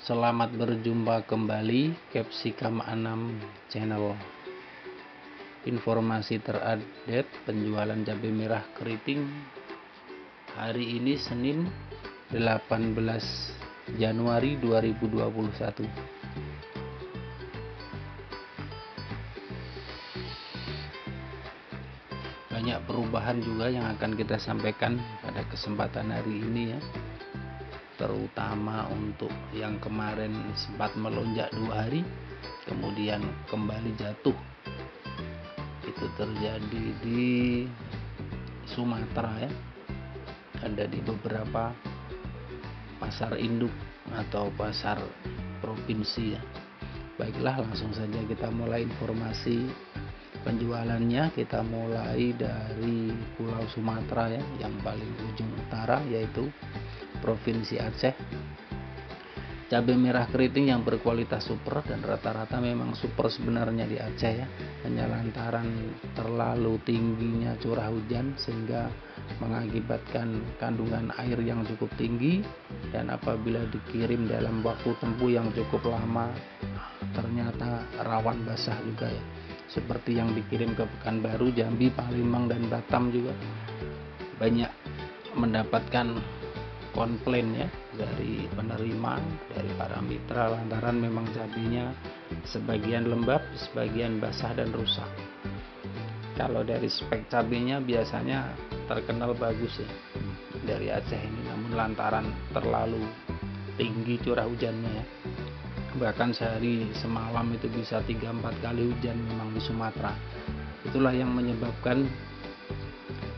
Selamat berjumpa kembali Capsicum 6 channel. Informasi terupdate penjualan cabai merah keriting hari ini Senin 18 Januari 2021. Banyak perubahan juga yang akan kita sampaikan pada kesempatan hari ini ya, terutama untuk yang kemarin sempat melonjak 2 hari kemudian kembali jatuh. Itu terjadi di Sumatera ya, ada di beberapa pasar induk atau pasar provinsi ya. Baiklah, langsung saja kita mulai informasi penjualannya. Kita mulai dari Pulau Sumatera ya, yang paling ujung utara yaitu Provinsi Aceh. Cabai merah keriting yang berkualitas super, dan rata-rata memang super sebenarnya di Aceh ya, hanya lantaran terlalu tingginya curah hujan sehingga mengakibatkan kandungan air yang cukup tinggi, dan apabila dikirim dalam waktu tempuh yang cukup lama ternyata rawan basah juga ya, seperti yang dikirim ke Pekanbaru, Jambi, Palembang, dan Batam juga banyak mendapatkan komplain ya dari penerima, dari para mitra, lantaran memang cabainya sebagian lembab, sebagian basah dan rusak. Kalau dari spek cabainya biasanya terkenal bagus ya dari Aceh ini, namun lantaran terlalu tinggi curah hujannya ya, bahkan sehari semalam itu bisa 3-4 kali hujan memang di Sumatera. Itulah yang menyebabkan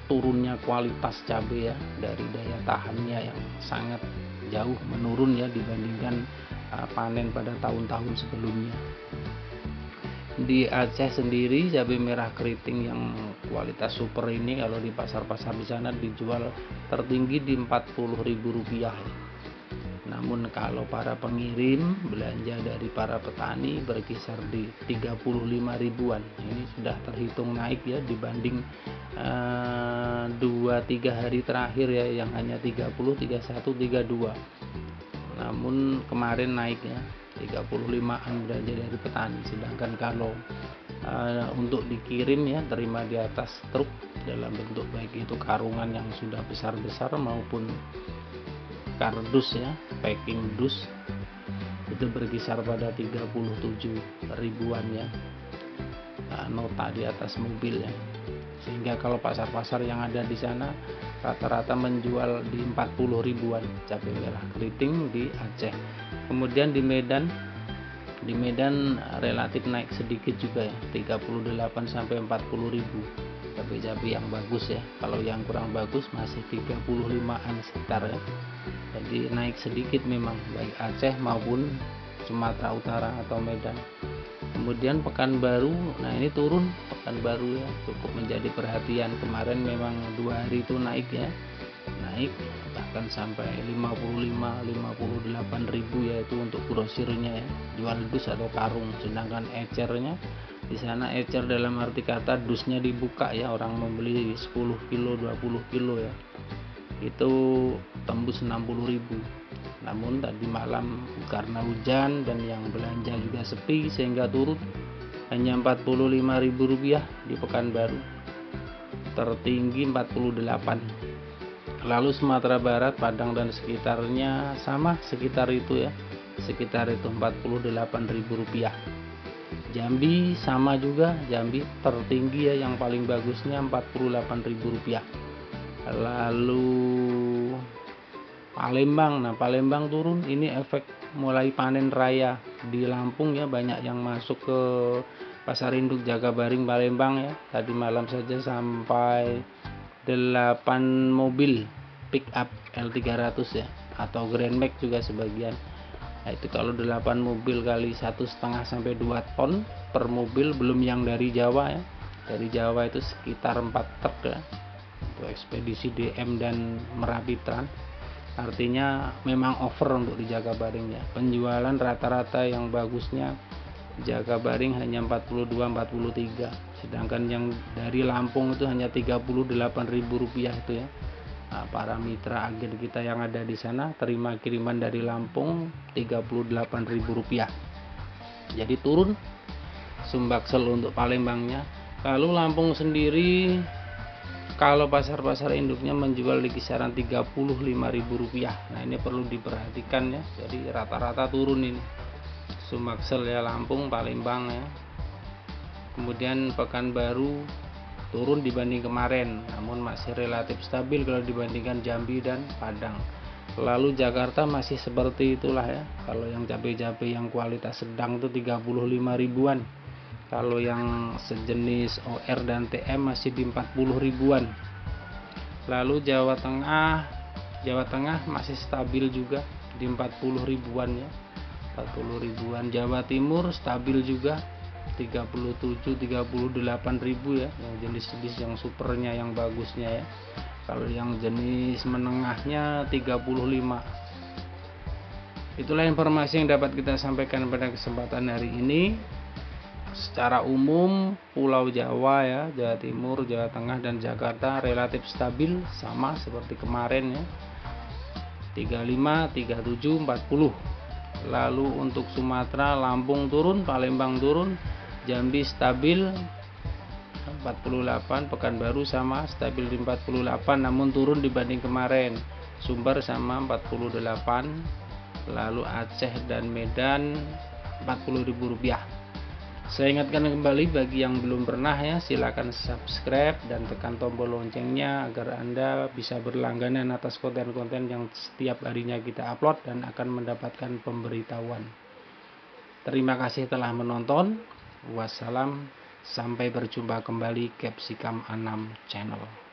turunnya kualitas cabai ya, dari daya tahannya yang sangat jauh menurun ya dibandingkan panen pada tahun-tahun sebelumnya. Di Aceh sendiri cabai merah keriting yang kualitas super ini kalau di pasar-pasar di sana dijual tertinggi di Rp40.000 ya. Namun kalau para pengirim belanja dari para petani berkisar di 35 ribuan. Ini sudah terhitung naik ya dibanding 2-3 hari terakhir ya, yang hanya 30, 31, 32. Namun kemarin naik ya 35an belanja dari petani. Sedangkan kalau untuk dikirim ya, terima di atas truk dalam bentuk baik itu karungan yang sudah besar-besar maupun kardus ya, packing dus, itu berkisar pada 37 ribuan ya, nota di atas mobil ya. Sehingga kalau pasar-pasar yang ada di sana rata-rata menjual di 40 ribuan cabai merah keriting di Aceh. Kemudian di Medan relatif naik sedikit juga ya, 38 sampai 40 ribu cabai-cabai yang bagus ya. Kalau yang kurang bagus masih 35an sekitar ya. Jadi naik sedikit memang baik Aceh maupun Sumatera Utara atau Medan. Kemudian Pekanbaru, nah ini turun Pekanbaru ya, cukup menjadi perhatian. Kemarin memang 2 hari itu naik ya, naik bahkan sampai 55-58 ribu yaitu untuk grosirnya ya, jual dus atau karung. Sedangkan ecernya di sana, ecer dalam arti kata dusnya dibuka ya, orang membeli 10 kilo 20 kilo ya, itu tembus 60 ribu. Namun tadi malam karena hujan dan yang belanja juga sepi sehingga turun hanya Rp45.000 di Pekanbaru, tertinggi 48. Lalu Sumatera Barat, Padang dan sekitarnya sama sekitar itu ya, sekitar itu Rp48.000. Jambi sama juga, Jambi tertinggi ya, yang paling bagusnya Rp48.000. Lalu Palembang, nah Palembang turun, ini efek mulai panen raya di Lampung ya, banyak yang masuk ke pasar induk Jakabaring Palembang ya. Tadi malam saja sampai 8 mobil pick up L300 ya, atau Grand Max juga sebagian. Nah itu kalau 8 mobil kali 1,5 sampai 2 ton per mobil, belum yang dari Jawa ya. Dari Jawa itu sekitar 4 truk ya, itu ekspedisi DM dan Merapi Trans. Artinya memang over untuk di Jakabaring ya. Penjualan rata-rata yang bagusnya Jakabaring hanya 42-43, sedangkan yang dari Lampung itu hanya Rp38.000 itu ya, para mitra agen kita yang ada di sana terima kiriman dari Lampung Rp38.000. Jadi turun Sumbaksel untuk Palembangnya. Lalu Lampung sendiri kalau pasar-pasar induknya menjual di kisaran Rp35.000. Nah ini perlu diperhatikan ya. Jadi rata-rata turun ini Sumbaksel ya, Lampung, Palembang ya. Kemudian Pekanbaru turun dibanding kemarin, namun masih relatif stabil kalau dibandingkan Jambi dan Padang. Lalu Jakarta masih seperti itulah ya. Kalau yang cabai-cabai yang kualitas sedang itu 35 ribuan. Kalau yang sejenis OR dan TM masih di 40 ribuan. Lalu Jawa Tengah masih stabil juga di 40 ribuan ya. 40 ribuan. Jawa Timur stabil juga 37-38 ribu ya, yang jenis-jenis yang supernya, yang bagusnya ya. Kalau yang jenis menengahnya 35. Itulah informasi yang dapat kita sampaikan pada kesempatan hari ini. Secara umum Pulau Jawa ya, Jawa Timur, Jawa Tengah dan Jakarta relatif stabil sama seperti kemarin ya. 35, 37, 40. Lalu untuk Sumatera, Lampung turun, Palembang turun, Jambi stabil 48, Pekanbaru sama stabil di 48 namun turun dibanding kemarin. Sumber sama 48. Lalu Aceh dan Medan Rp40.000. Saya ingatkan kembali bagi yang belum pernah ya, silakan subscribe dan tekan tombol loncengnya agar Anda bisa berlangganan atas konten-konten yang setiap harinya kita upload dan akan mendapatkan pemberitahuan. Terima kasih telah menonton. Wassalam, sampai berjumpa kembali Capsicum Anam Channel.